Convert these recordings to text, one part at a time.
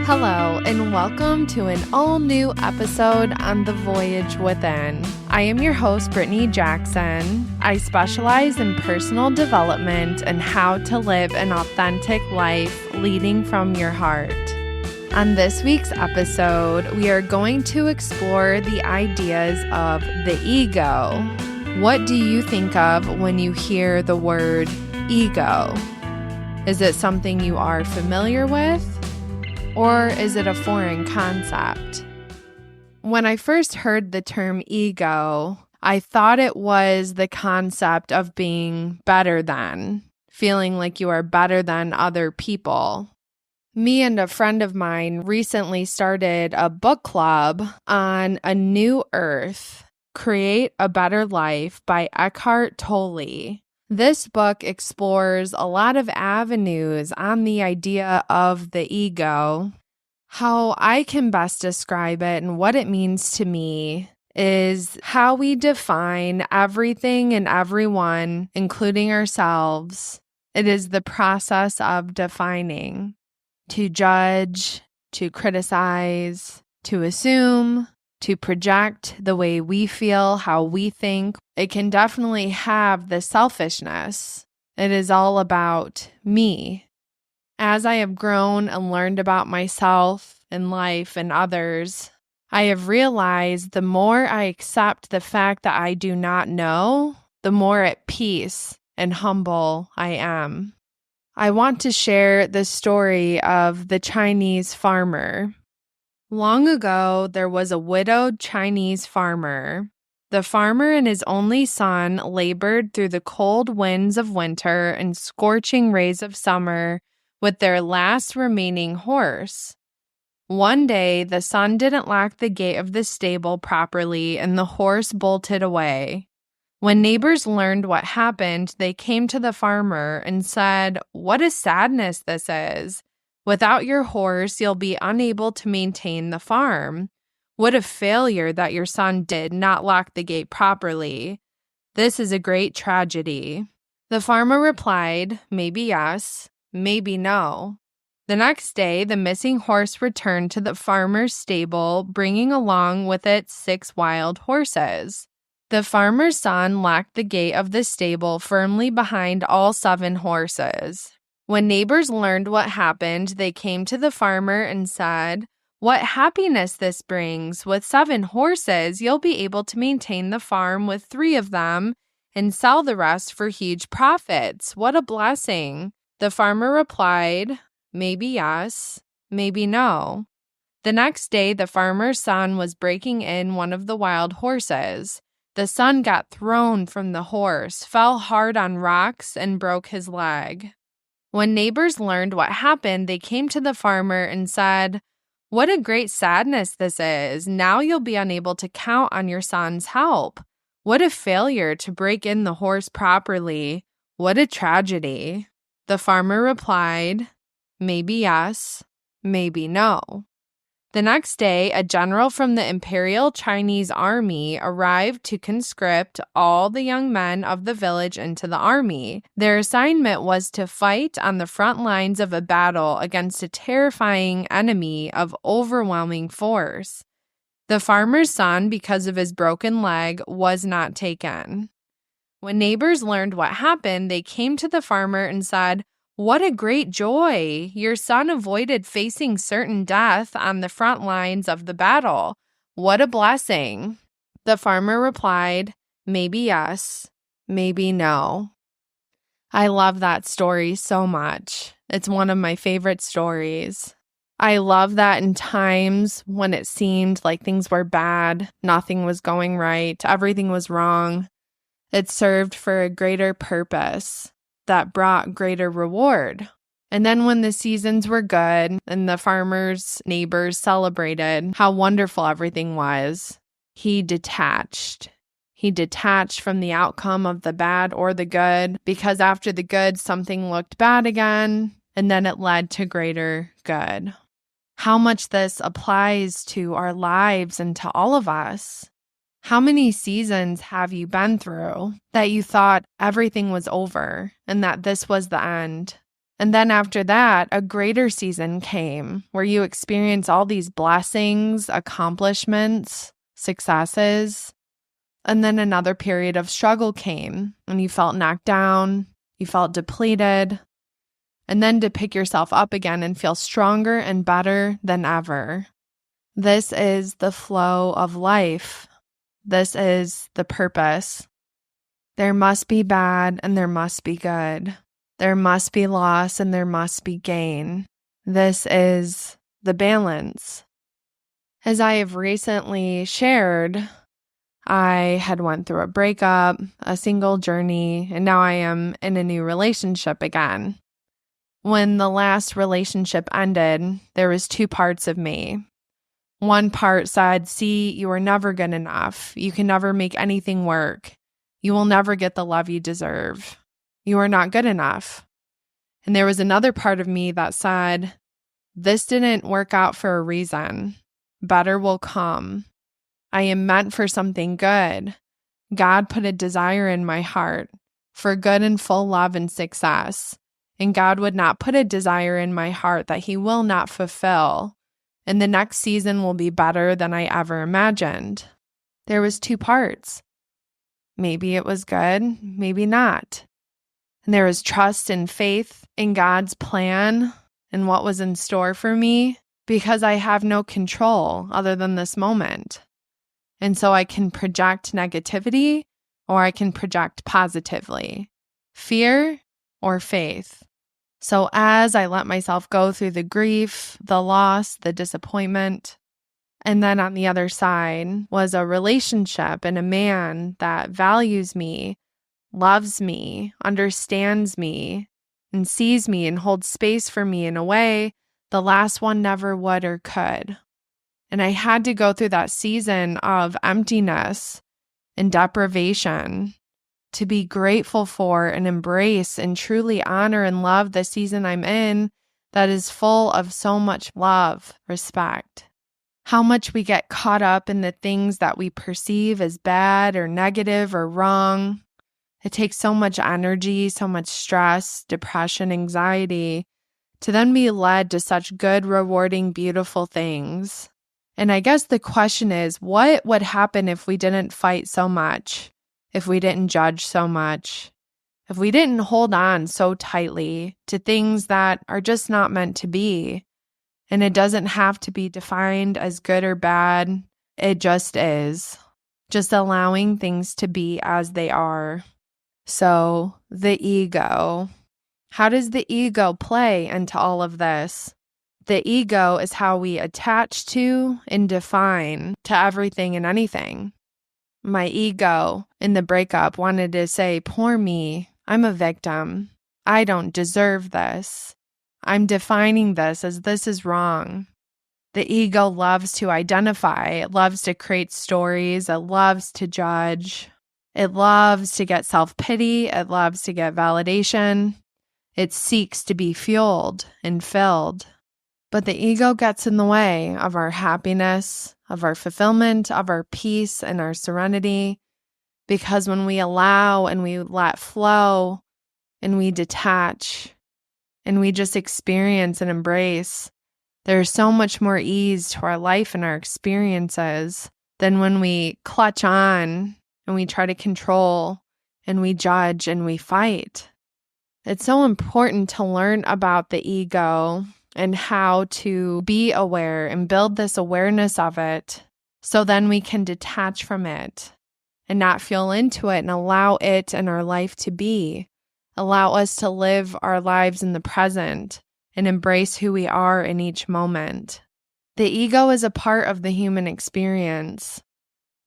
Hello, and welcome to an all-new episode on The Voyage Within. I am your host, Brittany Jackson. I specialize in personal development and how to live an authentic life leading from your heart. On this week's episode, we are going to explore the ideas of the ego. What do you think of when you hear the word ego? Is it something you are familiar with? Or is it a foreign concept? When I first heard the term ego, I thought it was the concept of being better than, feeling like you are better than other people. Me and a friend of mine recently started a book club on A New Earth, Create a Better Life by Eckhart Tolle. This book explores a lot of avenues on the idea of the ego. How I can best describe it and what it means to me is how we define everything and everyone, including ourselves. It is the process of defining. To judge, to criticize, to assume, to project the way we feel, how we think. It can definitely have the selfishness. It is all about me. As I have grown and learned about myself and life and others, I have realized the more I accept the fact that I do not know, the more at peace and humble I am. I want to share the story of the Chinese farmer. Long ago, there was a widowed Chinese farmer. The farmer and his only son labored through the cold winds of winter and scorching rays of summer with their last remaining horse. One day, the son didn't lock the gate of the stable properly and the horse bolted away. When neighbors learned what happened, they came to the farmer and said, "What a sadness this is. Without your horse, you'll be unable to maintain the farm. What a failure that your son did not lock the gate properly. This is a great tragedy." The farmer replied, "Maybe yes, maybe no." The next day, the missing horse returned to the farmer's stable, bringing along with it 6 wild horses. The farmer's son locked the gate of the stable firmly behind all 7 horses. When neighbors learned what happened, they came to the farmer and said, "What happiness this brings! With 7 horses, you'll be able to maintain the farm with 3 of them and sell the rest for huge profits. What a blessing!" The farmer replied, "Maybe yes, maybe no." The next day, the farmer's son was breaking in one of the wild horses. The son got thrown from the horse, fell hard on rocks, and broke his leg. When neighbors learned what happened, they came to the farmer and said, "What a great sadness this is. Now you'll be unable to count on your son's help. What a failure to break in the horse properly. What a tragedy." The farmer replied, "Maybe yes, maybe no." The next day, a general from the Imperial Chinese Army arrived to conscript all the young men of the village into the army. Their assignment was to fight on the front lines of a battle against a terrifying enemy of overwhelming force. The farmer's son, because of his broken leg, was not taken. When neighbors learned what happened, they came to the farmer and said, "What a great joy! Your son avoided facing certain death on the front lines of the battle. What a blessing!" The farmer replied, "Maybe yes, maybe no." I love that story so much. It's one of my favorite stories. I love that in times when it seemed like things were bad, nothing was going right, everything was wrong, it served for a greater purpose that brought greater reward. And then when the seasons were good and the farmer's neighbors celebrated how wonderful everything was, he detached. He detached from the outcome of the bad or the good, because after the good, something looked bad again, and then it led to greater good. How much this applies to our lives and to all of us. How many seasons have you been through that you thought everything was over and that this was the end? And then after that, a greater season came where you experience all these blessings, accomplishments, successes. And then another period of struggle came and you felt knocked down, you felt depleted. And then to pick yourself up again and feel stronger and better than ever. This is the flow of life. This is the purpose. There must be bad and there must be good. There must be loss and there must be gain. This is the balance. As I have recently shared, I had went through a breakup, a single journey, and now I am in a new relationship again. When the last relationship ended, there was two parts of me. One part said, see, you are never good enough. You can never make anything work. You will never get the love you deserve. You are not good enough. And there was another part of me that said, this didn't work out for a reason. Better will come. I am meant for something good. God put a desire in my heart for good and full love and success. And God would not put a desire in my heart that He will not fulfill. And the next season will be better than I ever imagined. There was two parts. Maybe it was good, maybe not. And there was trust and faith in God's plan and what was in store for me because I have no control other than this moment. And so I can project negativity or I can project positively, fear or faith. So as I let myself go through the grief, the loss, the disappointment, and then on the other side was a relationship and a man that values me, loves me, understands me, and sees me and holds space for me in a way the last one never would or could. And I had to go through that season of emptiness and deprivation to be grateful for and embrace and truly honor and love the season I'm in that is full of so much love, respect. How much we get caught up in the things that we perceive as bad or negative or wrong. It takes so much energy, so much stress, depression, anxiety to then be led to such good, rewarding, beautiful things. And I guess the question is, what would happen if we didn't fight so much? If we didn't judge so much? If we didn't hold on so tightly to things that are just not meant to be? And it doesn't have to be defined as good or bad. It just is. Just allowing things to be as they are. So, the ego. How does the ego play into all of this? The ego is how we attach to and define to everything and anything. My ego in the breakup wanted to say, poor me, I'm a victim. I don't deserve this. I'm defining this as this is wrong. The ego loves to identify. It loves to create stories. It loves to judge. It loves to get self-pity. It loves to get validation. It seeks to be fueled and filled. But the ego gets in the way of our happiness, of our fulfillment, of our peace and our serenity. Because when we allow and we let flow and we detach and we just experience and embrace, there's so much more ease to our life and our experiences than when we clutch on and we try to control and we judge and we fight. It's so important to learn about the ego and how to be aware and build this awareness of it so then we can detach from it and not feel into it and allow it and our life to be. Allow us to live our lives in the present and embrace who we are in each moment. The ego is a part of the human experience.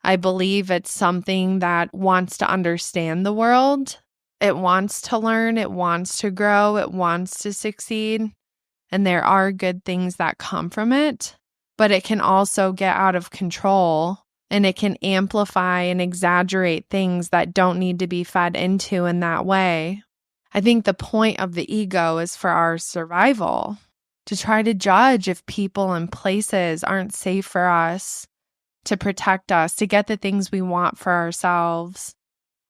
I believe it's something that wants to understand the world. It wants to learn. It wants to grow. It wants to succeed. And there are good things that come from it, but it can also get out of control and it can amplify and exaggerate things that don't need to be fed into in that way. I think the point of the ego is for our survival, to try to judge if people and places aren't safe for us, to protect us, to get the things we want for ourselves.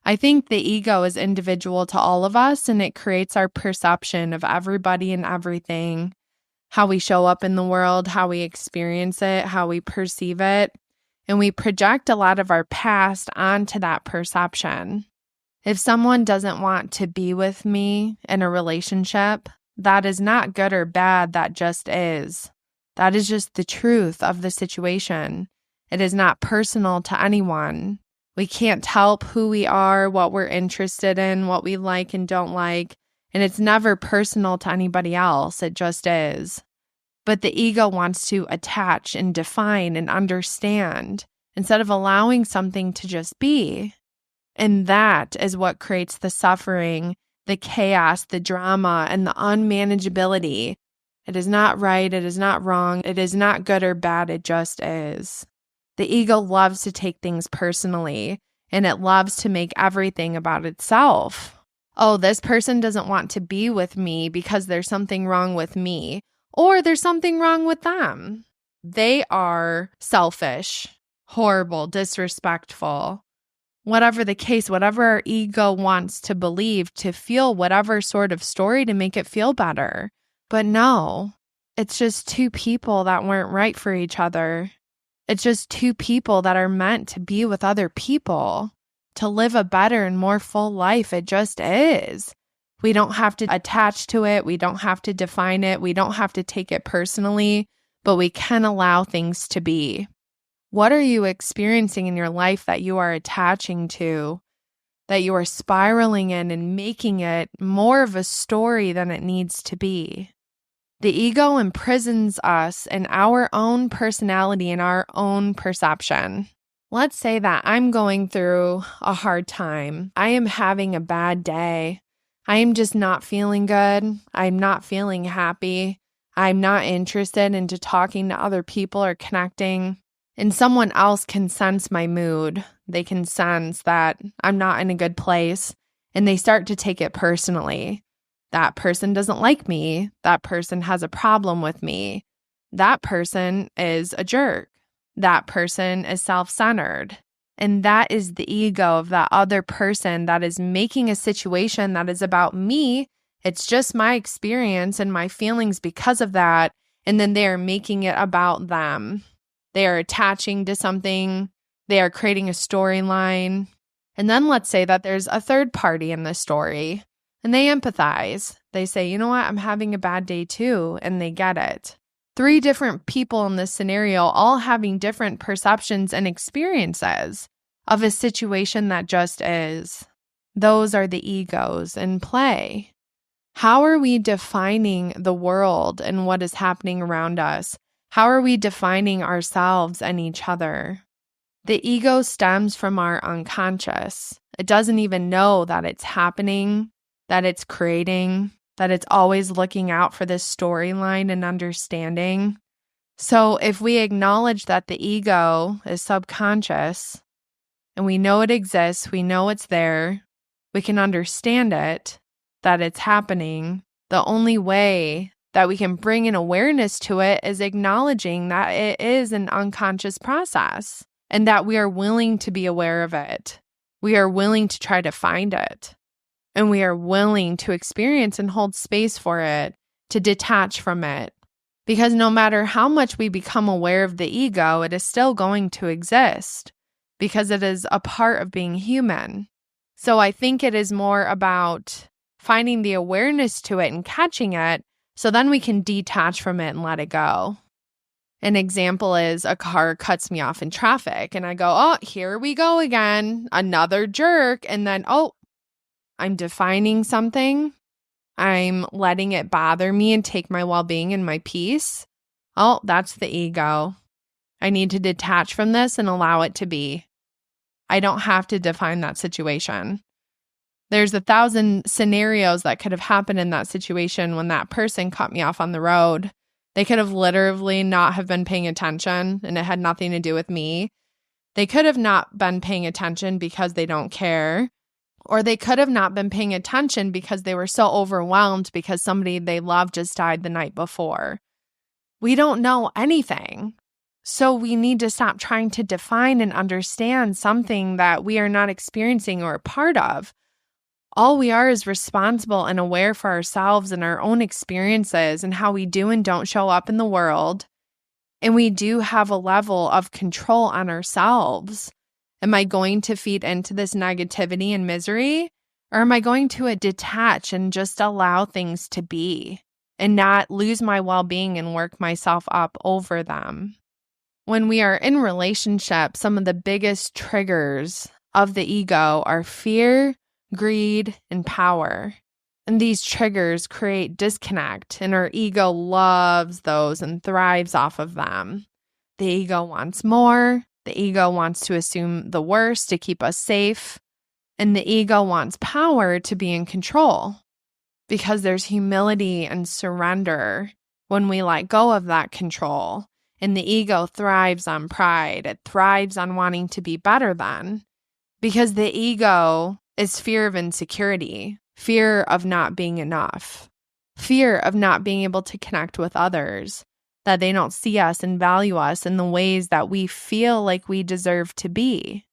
I think the ego is individual to all of us, and it creates our perception of everybody and everything, how we show up in the world, how we experience it, how we perceive it, and we project a lot of our past onto that perception. If someone doesn't want to be with me in a relationship, that is not good or bad, that just is. That is just the truth of the situation. It is not personal to anyone. We can't help who we are, what we're interested in, what we like and don't like, and it's never personal to anybody else. It just is. But the ego wants to attach and define and understand instead of allowing something to just be. And that is what creates the suffering, the chaos, the drama, and the unmanageability. It is not right. It is not wrong. It is not good or bad. It just is. The ego loves to take things personally, and it loves to make everything about itself. Oh, this person doesn't want to be with me because there's something wrong with me, or there's something wrong with them. They are selfish, horrible, disrespectful. Whatever the case, whatever our ego wants to believe, to feel whatever sort of story to make it feel better. But no, it's just two people that weren't right for each other. It's just two people that are meant to be with other people, to live a better and more full life. It just is. We don't have to attach to it. We don't have to define it. We don't have to take it personally, but we can allow things to be. What are you experiencing in your life that you are attaching to, that you are spiraling in and making it more of a story than it needs to be? The ego imprisons us in our own personality and our own perception. Let's say that I'm going through a hard time. I am having a bad day. I am just not feeling good. I'm not feeling happy. I'm not interested into talking to other people or connecting. And someone else can sense my mood. They can sense that I'm not in a good place, and they start to take it personally. That person doesn't like me. That person has a problem with me. That person is a jerk. That person is self-centered. And that is the ego of that other person that is making a situation that is about me. It's just my experience and my feelings because of that. And then they are making it about them. They are attaching to something. They are creating a storyline. And then let's say that there's a third party in this story, and they empathize. They say, you know what, I'm having a bad day too, and they get it. 3 different people in this scenario, all having different perceptions and experiences of a situation that just is. Those are the egos in play. How are we defining the world and what is happening around us? How are we defining ourselves and each other? The ego stems from our unconscious. It doesn't even know that it's happening, that it's creating, that it's always looking out for this storyline and understanding. So if we acknowledge that the ego is subconscious and we know it exists, we know it's there, we can understand it, that it's happening, the only way that we can bring an awareness to it is acknowledging that it is an unconscious process and that we are willing to be aware of it. We are willing to try to find it, and we are willing to experience and hold space for it, to detach from it. Because no matter how much we become aware of the ego, it is still going to exist because it is a part of being human. So I think it is more about finding the awareness to it and catching it, so then we can detach from it and let it go. An example is a car cuts me off in traffic and I go, oh, here we go again, another jerk. And then, oh, I'm defining something. I'm letting it bother me and take my well-being and my peace. Oh, that's the ego. I need to detach from this and allow it to be. I don't have to define that situation. There's 1,000 scenarios that could have happened in that situation when that person cut me off on the road. They could have literally not have been paying attention, and it had nothing to do with me. They could have not been paying attention because they don't care, or they could have not been paying attention because they were so overwhelmed because somebody they love just died the night before. We don't know anything. So we need to stop trying to define and understand something that we are not experiencing or a part of. All we are is responsible and aware for ourselves and our own experiences and how we do and don't show up in the world. And we do have a level of control on ourselves. Am I going to feed into this negativity and misery? Or am I going to detach and just allow things to be and not lose my well-being and work myself up over them? When we are in relationships, some of the biggest triggers of the ego are fear, greed, and power. And these triggers create disconnect, and our ego loves those and thrives off of them. The ego wants more. The ego wants to assume the worst to keep us safe. And the ego wants power to be in control, because there's humility and surrender when we let go of that control. And the ego thrives on pride. It thrives on wanting to be better than, because the ego is fear of insecurity, fear of not being enough, fear of not being able to connect with others, that they don't see us and value us in the ways that we feel like we deserve to be.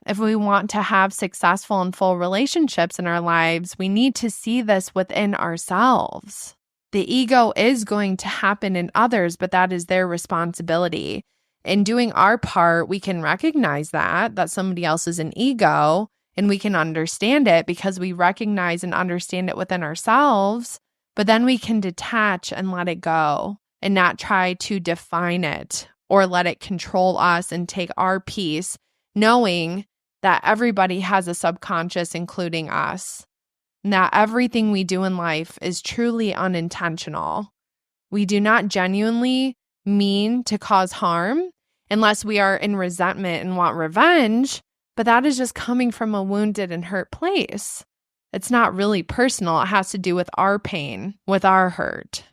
If we want to have successful and full relationships in our lives, we need to see this within ourselves. The ego is going to happen in others, but that is their responsibility. In doing our part, we can recognize that somebody else is an ego, and we can understand it because we recognize and understand it within ourselves, but then we can detach and let it go and not try to define it or let it control us and take our peace, knowing that everybody has a subconscious, including us. That everything we do in life is truly unintentional. We do not genuinely mean to cause harm unless we are in resentment and want revenge, but that is just coming from a wounded and hurt place. It's not really personal. It has to do with our pain, with our hurt.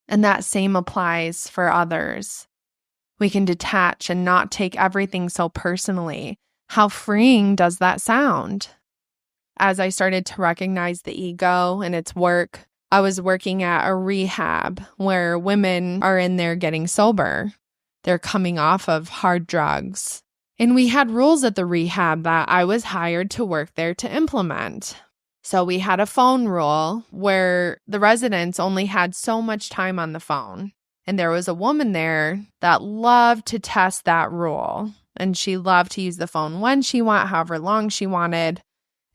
And that same applies for others. We can detach and not take everything so personally. How freeing does that sound? As I started to recognize the ego and its work, I was working at a rehab where women are in there getting sober. They're coming off of hard drugs. And we had rules at the rehab that I was hired to work there to implement. So we had a phone rule where the residents only had so much time on the phone. And there was a woman there that loved to test that rule. And she loved to use the phone when she wanted, however long she wanted.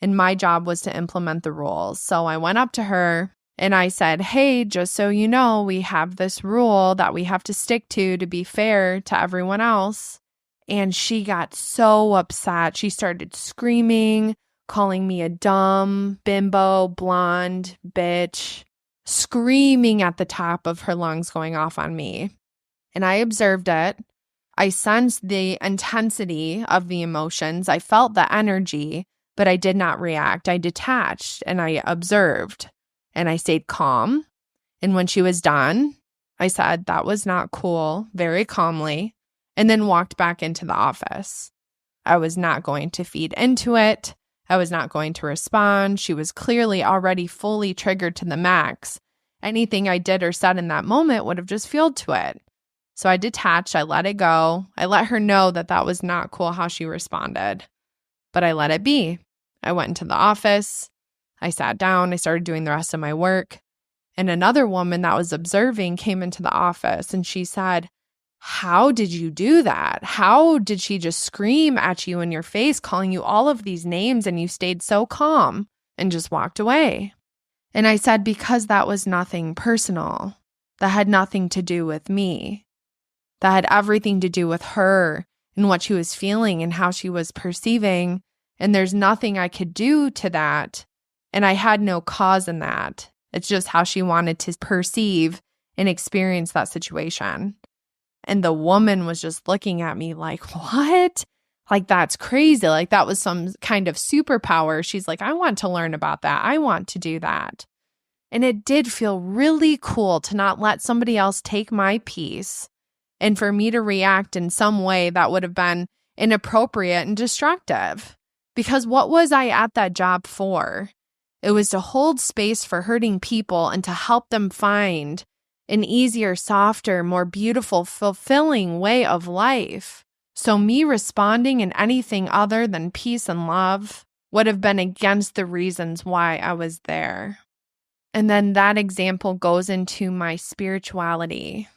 And my job was to implement the rules. So I went up to her and I said, hey, just so you know, we have this rule that we have to stick to be fair to everyone else. And she got so upset. She started screaming, calling me a dumb, bimbo, blonde bitch, screaming at the top of her lungs, going off on me. And I observed it. I sensed the intensity of the emotions. I felt the energy, but I did not react. I detached and I observed and I stayed calm. And when she was done, I said, that was not cool, very calmly, and then walked back into the office. I was not going to feed into it. I was not going to respond. She was clearly already fully triggered to the max. Anything I did or said in that moment would have just fueled to it. So I detached. I let it go. I let her know that that was not cool how she responded, but I let it be. I went into the office. I sat down. I started doing the rest of my work. And another woman that was observing came into the office and she said, how did you do that? How did she just scream at you in your face, calling you all of these names, and you stayed so calm and just walked away? And I said, because that was nothing personal. That had nothing to do with me. That had everything to do with her and what she was feeling and how she was perceiving. And there's nothing I could do to that. And I had no cause in that. It's just how she wanted to perceive and experience that situation. And the woman was just looking at me like, what? Like, that's crazy. Like, that was some kind of superpower. She's like, I want to learn about that. I want to do that. And it did feel really cool to not let somebody else take my peace and for me to react in some way that would have been inappropriate and destructive. Because what was I at that job for? It was to hold space for hurting people and to help them find an easier, softer, more beautiful, fulfilling way of life. So me responding in anything other than peace and love would have been against the reasons why I was there. And then that example goes into my spirituality.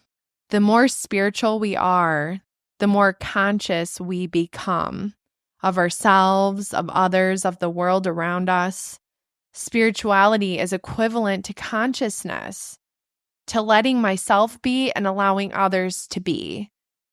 The more spiritual we are, the more conscious we become of ourselves, of others, of the world around us. Spirituality is equivalent to consciousness, to letting myself be and allowing others to be,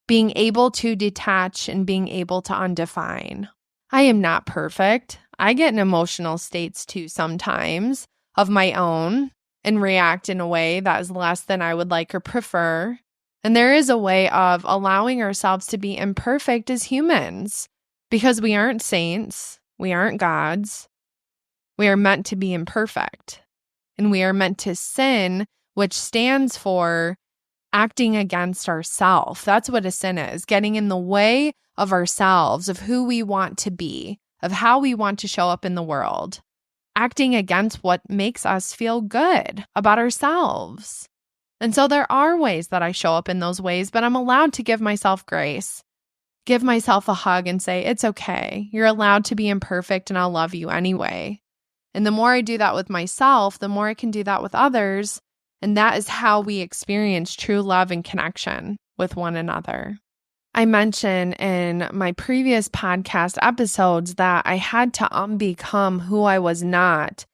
being able to detach and being able to undefine. I am not perfect. I get in emotional states too sometimes of my own and react in a way that is less than I would like or prefer. And there is a way of allowing ourselves to be imperfect as humans because we aren't saints, we aren't gods. We are meant to be imperfect, and we are meant to sin, which stands for acting against ourselves. That's what a sin is, getting in the way of ourselves, of who we want to be, of how we want to show up in the world, acting against what makes us feel good about ourselves. And so there are ways that I show up in those ways, but I'm allowed to give myself grace, give myself a hug and say, it's okay. You're allowed to be imperfect and I'll love you anyway. And the more I do that with myself, the more I can do that with others. And that is how we experience true love and connection with one another. I mentioned in my previous podcast episodes that I had to unbecome who I was not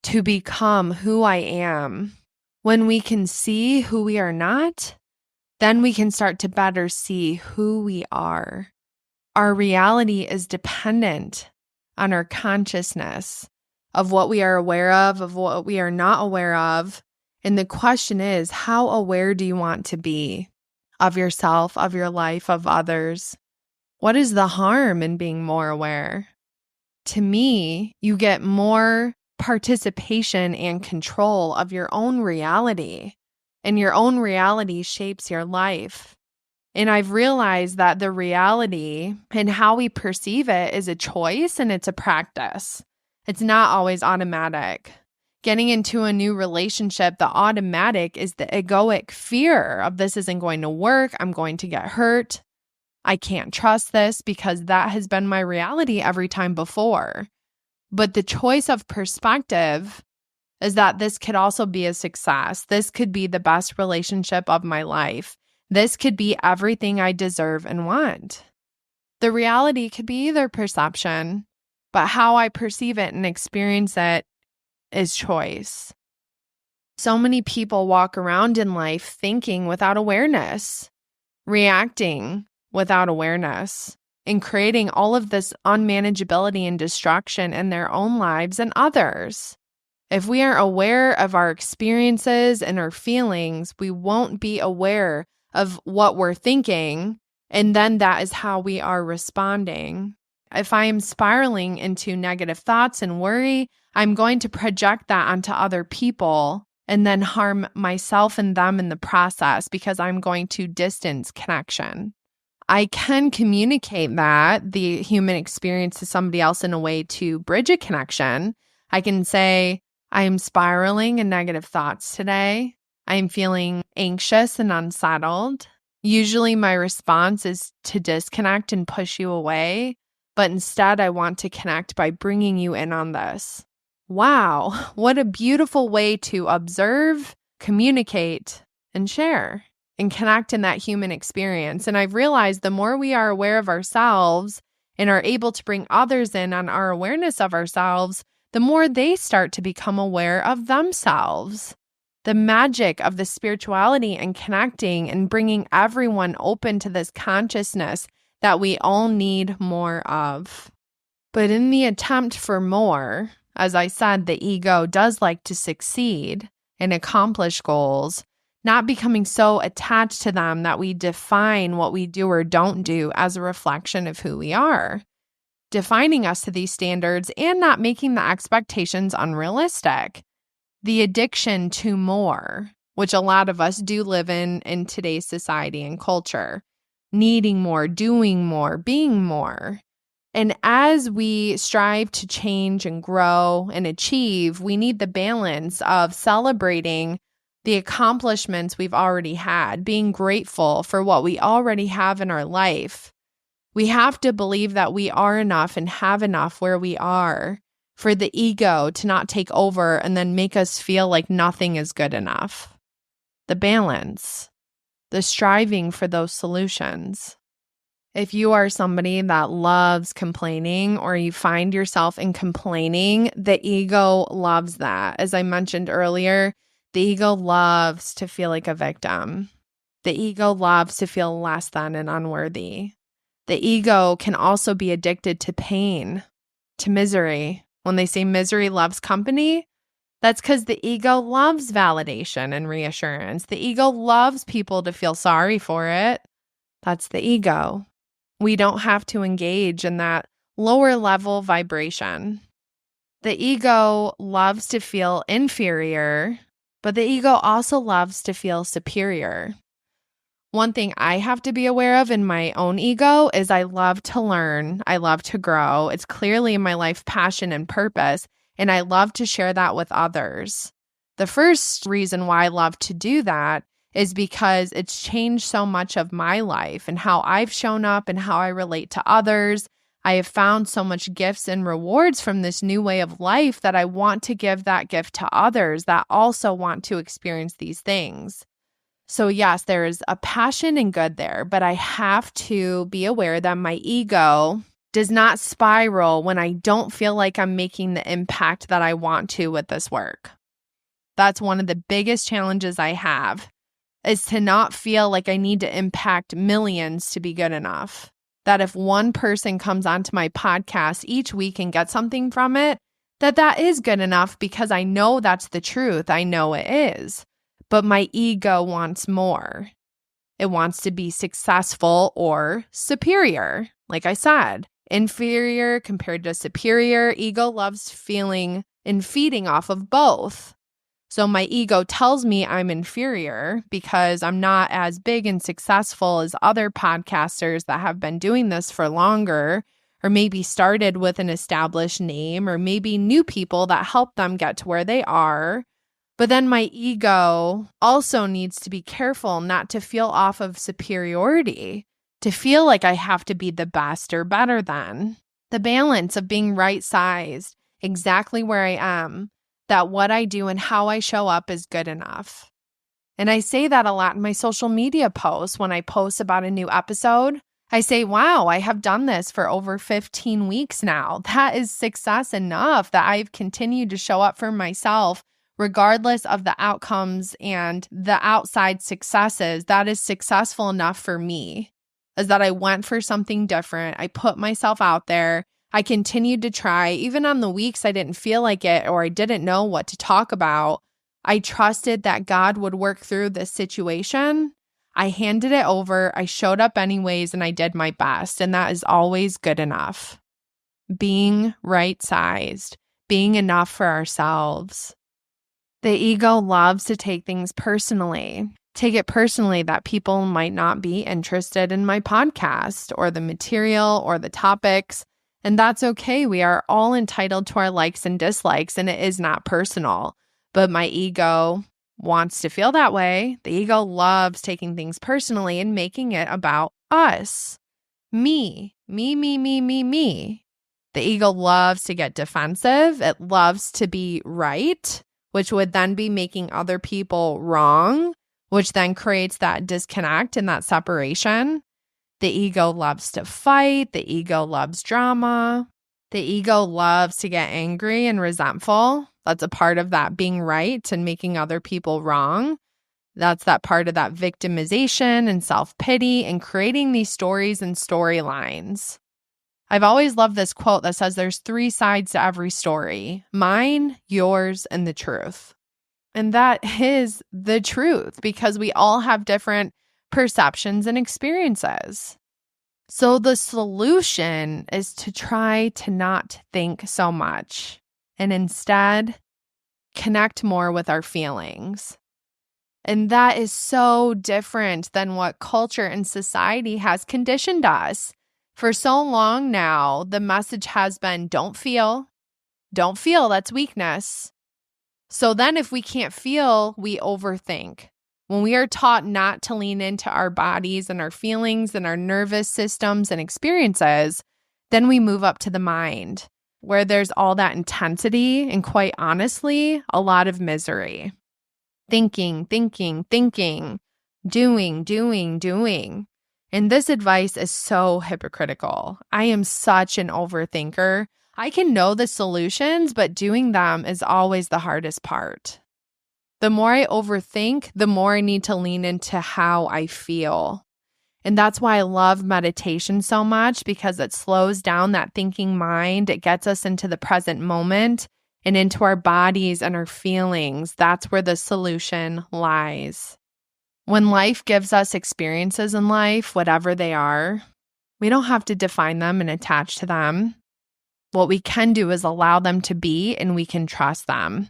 to become who I am. When we can see who we are not, then we can start to better see who we are. Our reality is dependent on our consciousness of what we are aware of what we are not aware of. And the question is, how aware do you want to be of yourself, of your life, of others? What is the harm in being more aware? To me, you get more participation and control of your own reality, and your own reality shapes your life. And I've realized that the reality and how we perceive it is a choice and it's a practice. It's not always automatic. Getting into a new relationship, the automatic is the egoic fear of this isn't going to work. I'm going to get hurt. I can't trust this because that has been my reality every time before. But the choice of perspective is that this could also be a success. This could be the best relationship of my life. This could be everything I deserve and want. The reality could be either perception, but how I perceive it and experience it is choice. So many people walk around in life thinking without awareness, reacting without awareness, and creating all of this unmanageability and destruction in their own lives and others. If we aren't aware of our experiences and our feelings, we won't be aware of what we're thinking, and then that is how we are responding. If I am spiraling into negative thoughts and worry, I'm going to project that onto other people and then harm myself and them in the process because I'm going to distance connection. I can communicate that, the human experience, to somebody else in a way to bridge a connection. I can say, I am spiraling in negative thoughts today. I am feeling anxious and unsettled. Usually my response is to disconnect and push you away, but instead I want to connect by bringing you in on this. Wow, what a beautiful way to observe, communicate, and share and connect in that human experience. And I've realized the more we are aware of ourselves and are able to bring others in on our awareness of ourselves, the more they start to become aware of themselves. The magic of the spirituality and connecting and bringing everyone open to this consciousness that we all need more of. But in the attempt for more, as I said, the ego does like to succeed and accomplish goals, not becoming so attached to them that we define what we do or don't do as a reflection of who we are, defining us to these standards and not making the expectations unrealistic. The addiction to more, which a lot of us do live in today's society and culture, needing more, doing more, being more. And as we strive to change and grow and achieve, we need the balance of celebrating the accomplishments we've already had, being grateful for what we already have in our life. We have to believe that we are enough and have enough where we are for the ego to not take over and then make us feel like nothing is good enough. The balance, the striving for those solutions. If you are somebody that loves complaining or you find yourself in complaining, the ego loves that. As I mentioned earlier, the ego loves to feel like a victim. The ego loves to feel less than and unworthy. The ego can also be addicted to pain, to misery. When they say misery loves company, that's because the ego loves validation and reassurance. The ego loves people to feel sorry for it. That's the ego. We don't have to engage in that lower level vibration. The ego loves to feel inferior, but the ego also loves to feel superior. One thing I have to be aware of in my own ego is I love to learn. I love to grow. It's clearly my life passion and purpose, and I love to share that with others. The first reason why I love to do that is because it's changed so much of my life and how I've shown up and how I relate to others. I have found so much gifts and rewards from this new way of life that I want to give that gift to others that also want to experience these things. So yes, there is a passion and good there, but I have to be aware that my ego does not spiral when I don't feel like I'm making the impact that I want to with this work. That's one of the biggest challenges I have, is to not feel like I need to impact millions to be good enough. That if one person comes onto my podcast each week and gets something from it, that is good enough because I know that's the truth. I know it is. But my ego wants more. It wants to be successful or superior. Like I said, inferior compared to superior. Ego loves feeling and feeding off of both. So my ego tells me I'm inferior because I'm not as big and successful as other podcasters that have been doing this for longer, or maybe started with an established name, or maybe new people that help them get to where they are. But then my ego also needs to be careful not to feel off of superiority, to feel like I have to be the best or better than. The balance of being right-sized, exactly where I am, that what I do and how I show up is good enough. And I say that a lot in my social media posts when I post about a new episode. I say, wow, I have done this for over 15 weeks now. That is success enough that I've continued to show up for myself regardless of the outcomes and the outside successes. That is successful enough for me, is that I went for something different. I put myself out there. I continued to try, even on the weeks I didn't feel like it or I didn't know what to talk about. I trusted that God would work through this situation. I handed it over. I showed up anyways, and I did my best. And that is always good enough. Being right-sized, being enough for ourselves. The ego loves to take things personally. Take it personally that people might not be interested in my podcast or the material or the topics. And that's okay. We are all entitled to our likes and dislikes, and it is not personal. But my ego wants to feel that way. The ego loves taking things personally and making it about us. Me. The ego loves to get defensive. It loves to be right, which would then be making other people wrong, which then creates that disconnect and that separation. The ego loves to fight. The ego loves drama. The ego loves to get angry and resentful. That's a part of that being right and making other people wrong. That's that part of that victimization and self-pity and creating these stories and storylines. I've always loved this quote that says there's 3 sides to every story: mine, yours, and the truth. And that is the truth because we all have different perceptions and experiences. So the solution is to try to not think so much and instead connect more with our feelings. And that is so different than what culture and society has conditioned us. For so long now, the message has been, don't feel, that's weakness. So then if we can't feel, we overthink. When we are taught not to lean into our bodies and our feelings and our nervous systems and experiences, then we move up to the mind, where there's all that intensity and, quite honestly, a lot of misery. Thinking, doing. And this advice is so hypocritical. I am such an overthinker. I can know the solutions, but doing them is always the hardest part. The more I overthink, the more I need to lean into how I feel. And that's why I love meditation so much, because it slows down that thinking mind. It gets us into the present moment and into our bodies and our feelings. That's where the solution lies. When life gives us experiences in life, whatever they are, we don't have to define them and attach to them. What we can do is allow them to be, and we can trust them.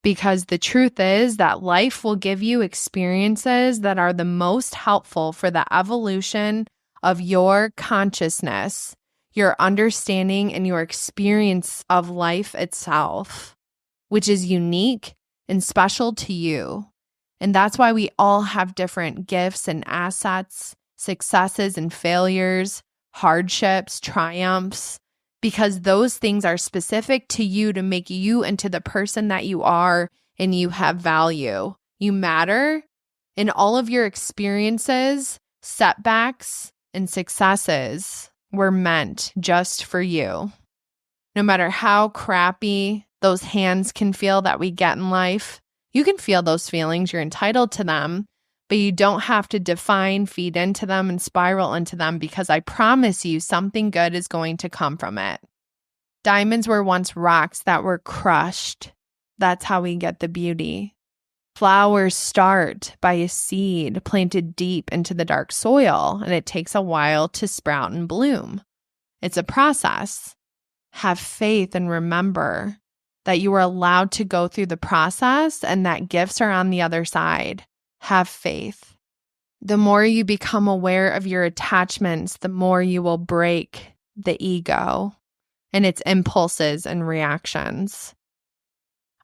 Because the truth is that life will give you experiences that are the most helpful for the evolution of your consciousness, your understanding, and your experience of life itself, which is unique and special to you. And that's why we all have different gifts and assets, successes and failures, hardships, triumphs, because those things are specific to you to make you into the person that you are, and you have value. You matter, and all of your experiences, setbacks, and successes were meant just for you. No matter how crappy those hands can feel that we get in life, you can feel those feelings, you're entitled to them, but you don't have to define, feed into them, and spiral into them, because I promise you something good is going to come from it. Diamonds were once rocks that were crushed. That's how we get the beauty. Flowers start by a seed planted deep into the dark soil, and it takes a while to sprout and bloom. It's a process. Have faith and remember that you are allowed to go through the process and that gifts are on the other side. Have faith. The more you become aware of your attachments, the more you will break the ego and its impulses and reactions.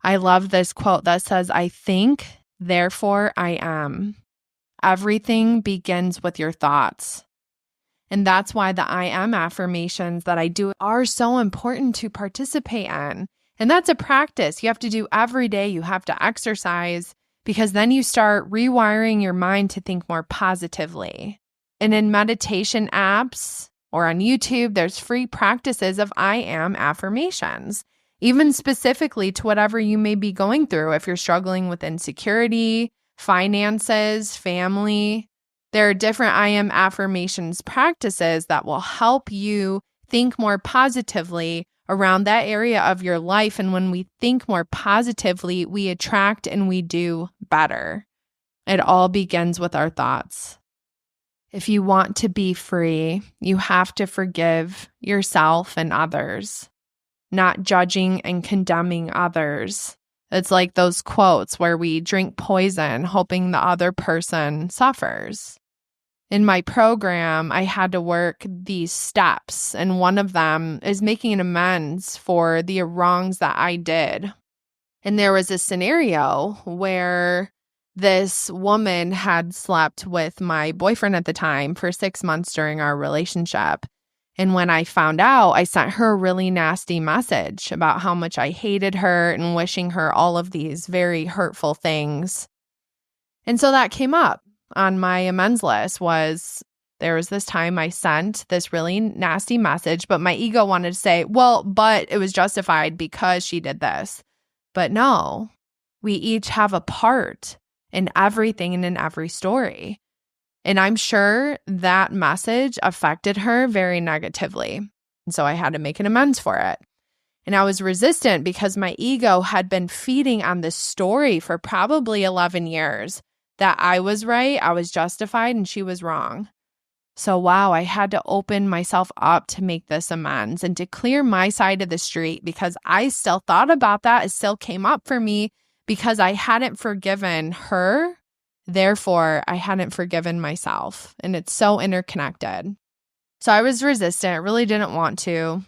I love this quote that says, "I think, therefore I am." Everything begins with your thoughts. And that's why the I am affirmations that I do are so important to participate in. And that's a practice you have to do every day. You have to exercise, because then you start rewiring your mind to think more positively. And in meditation apps or on YouTube, there's free practices of I am affirmations, even specifically to whatever you may be going through. If you're struggling with insecurity, finances, family, there are different I am affirmations practices that will help you think more positively around that area of your life. And when we think more positively, we attract and we do better. It all begins with our thoughts. If you want to be free, you have to forgive yourself and others, not judging and condemning others. It's like those quotes where we drink poison hoping the other person suffers. In my program, I had to work these steps, and one of them is making an amends for the wrongs that I did. And there was a scenario where this woman had slept with my boyfriend at the time for 6 months during our relationship. And when I found out, I sent her a really nasty message about how much I hated her and wishing her all of these very hurtful things. And so that came up on my amends list. There was this time I sent this really nasty message, but my ego wanted to say, well, but it was justified because she did this. But no, we each have a part in everything and in every story. And I'm sure that message affected her very negatively. And so I had to make an amends for it. And I was resistant because my ego had been feeding on this story for probably 11 years that I was right, I was justified, and she was wrong. So wow, I had to open myself up to make this amends and to clear my side of the street, because I still thought about that. It still came up for me because I hadn't forgiven her. Therefore, I hadn't forgiven myself. And it's so interconnected. So I was resistant, really didn't want to.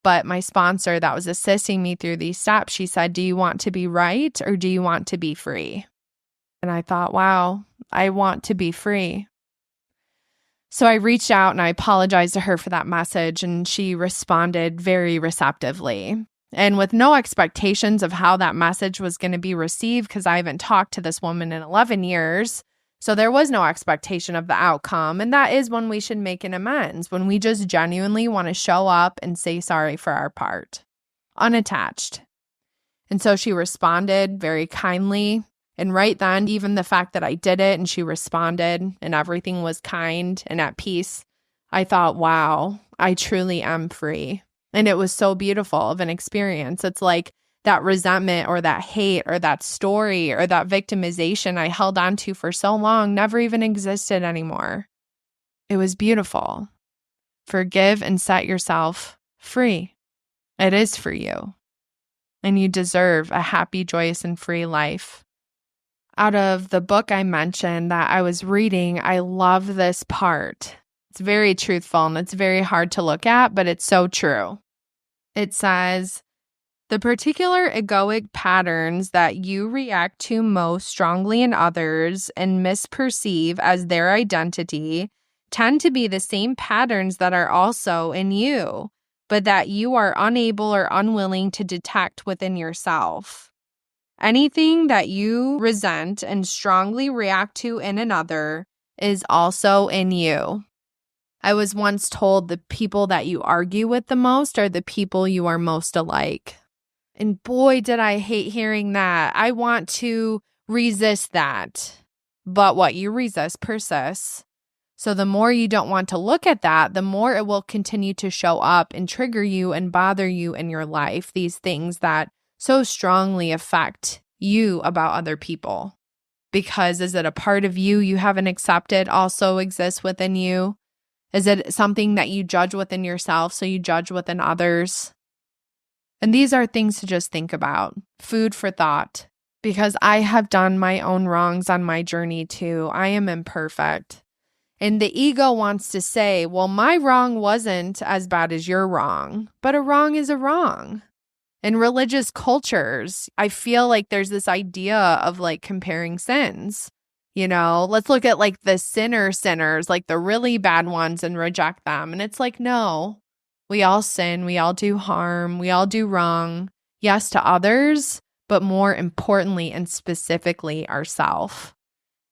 But my sponsor that was assisting me through these steps, she said, do you want to be right or do you want to be free? And I thought, wow, I want to be free. So I reached out and I apologized to her for that message, and she responded very receptively. And with no expectations of how that message was going to be received, because I haven't talked to this woman in 11 years. So there was no expectation of the outcome. And that is when we should make an amends, when we just genuinely want to show up and say sorry for our part, unattached. And so she responded very kindly. And right then, even the fact that I did it and she responded and everything was kind and at peace, I thought, wow, I truly am free. And it was so beautiful of an experience. It's like that resentment or that hate or that story or that victimization I held on to for so long never even existed anymore. It was beautiful. Forgive and set yourself free. It is for you. And you deserve a happy, joyous, and free life. Out of the book I mentioned that I was reading, I love this part. It's very truthful and it's very hard to look at, but it's so true. It says, the particular egoic patterns that you react to most strongly in others and misperceive as their identity tend to be the same patterns that are also in you, but that you are unable or unwilling to detect within yourself. Anything that you resent and strongly react to in another is also in you. I was once told the people that you argue with the most are the people you are most alike. And boy, did I hate hearing that. I want to resist that. But what you resist persists. So the more you don't want to look at that, the more it will continue to show up and trigger you and bother you in your life. These things that so strongly affect you about other people. Because is it a part of you haven't accepted also exists within you? Is it something that you judge within yourself, so you judge within others? And these are things to just think about. Food for thought. Because I have done my own wrongs on my journey too. I am imperfect. And the ego wants to say, well, my wrong wasn't as bad as your wrong. But a wrong is a wrong. In religious cultures, I feel like there's this idea of like comparing sins. You know, let's look at like the sinners, like the really bad ones, and reject them. And it's like, no, we all sin, we all do harm, we all do wrong. Yes, to others, but more importantly and specifically ourselves.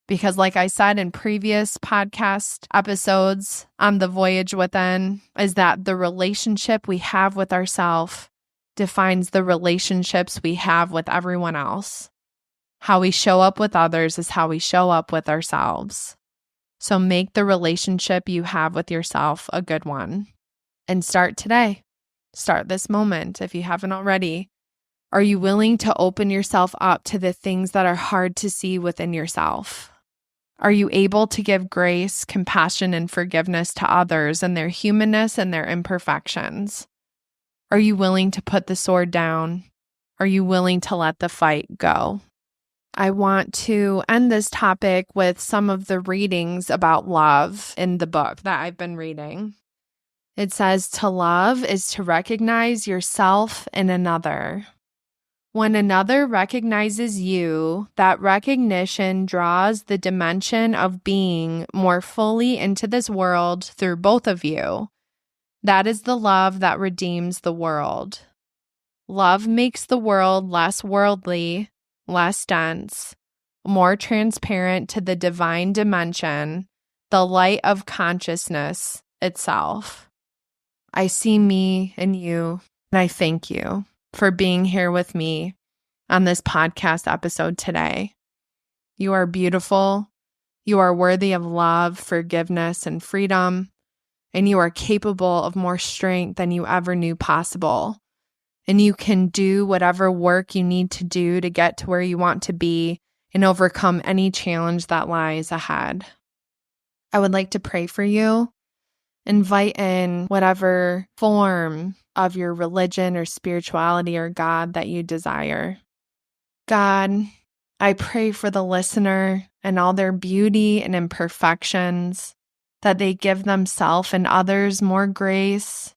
Because like I said in previous podcast episodes on the voyage within, is that the relationship we have with ourselves defines the relationships we have with everyone else. How we show up with others is how we show up with ourselves. So make the relationship you have with yourself a good one. And start today. Start this moment if you haven't already. Are you willing to open yourself up to the things that are hard to see within yourself? Are you able to give grace, compassion, and forgiveness to others and their humanness and their imperfections? Are you willing to put the sword down? Are you willing to let the fight go? I want to end this topic with some of the readings about love in the book that I've been reading. It says, to love is to recognize yourself in another. When another recognizes you, that recognition draws the dimension of being more fully into this world through both of you. That is the love that redeems the world. Love makes the world less worldly, less dense, more transparent to the divine dimension, the light of consciousness itself. I see me in you, and I thank you for being here with me on this podcast episode today. You are beautiful. You are worthy of love, forgiveness, and freedom. And you are capable of more strength than you ever knew possible. And you can do whatever work you need to do to get to where you want to be and overcome any challenge that lies ahead. I would like to pray for you. Invite in whatever form of your religion or spirituality or God that you desire. God, I pray for the listener and all their beauty and imperfections, that they give themselves and others more grace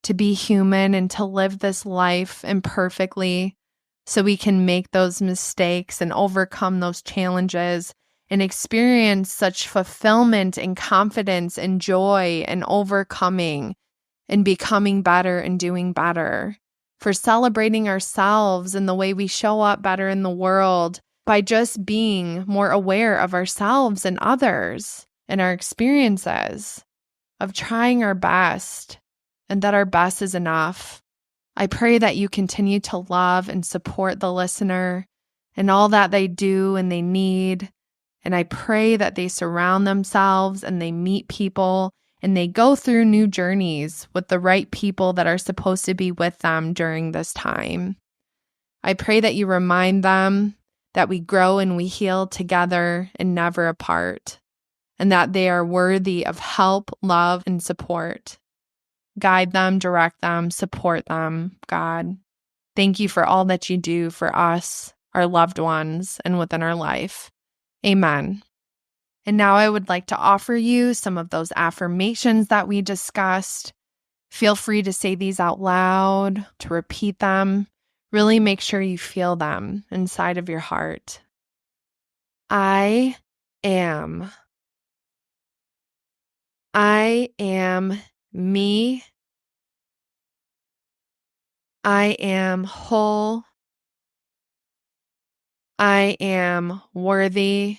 to be human and to live this life imperfectly so we can make those mistakes and overcome those challenges and experience such fulfillment and confidence and joy and overcoming and becoming better and doing better, for celebrating ourselves and the way we show up better in the world by just being more aware of ourselves and others and our experiences, of trying our best and that our best is enough. I pray that you continue to love and support the listener and all that they do and they need. And I pray that they surround themselves and they meet people and they go through new journeys with the right people that are supposed to be with them during this time. I pray that you remind them that we grow and we heal together and never apart, and that they are worthy of help, love, and support. Guide them, direct them, support them, God. Thank you for all that you do for us, our loved ones, and within our life. Amen. And now I would like to offer you some of those affirmations that we discussed. Feel free to say these out loud, to repeat them. Really make sure you feel them inside of your heart. I am. I am me. I am whole. I am worthy.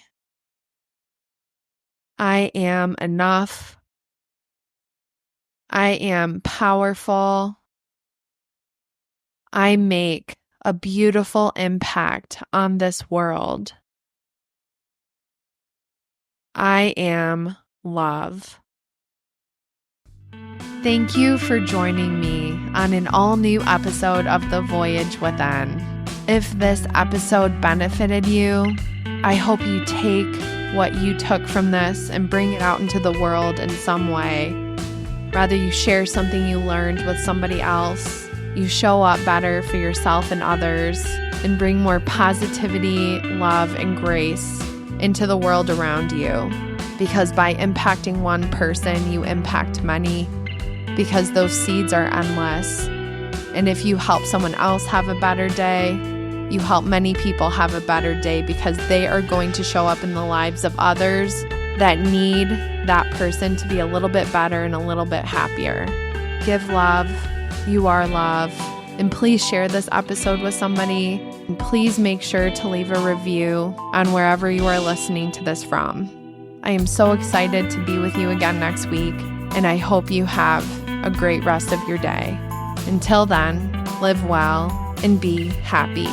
I am enough. I am powerful. I make a beautiful impact on this world. I am love. Thank you for joining me on an all-new episode of The Voyage Within. If this episode benefited you, I hope you take what you took from this and bring it out into the world in some way. Rather you share something you learned with somebody else, you show up better for yourself and others, and bring more positivity, love, and grace into the world around you. Because by impacting one person, you impact many, because those seeds are endless. And if you help someone else have a better day, you help many people have a better day, because they are going to show up in the lives of others that need that person to be a little bit better and a little bit happier. Give love. You are love. And please share this episode with somebody. And please make sure to leave a review on wherever you are listening to this from. I am so excited to be with you again next week, and I hope you have a great rest of your day. Until then, live well and be happy.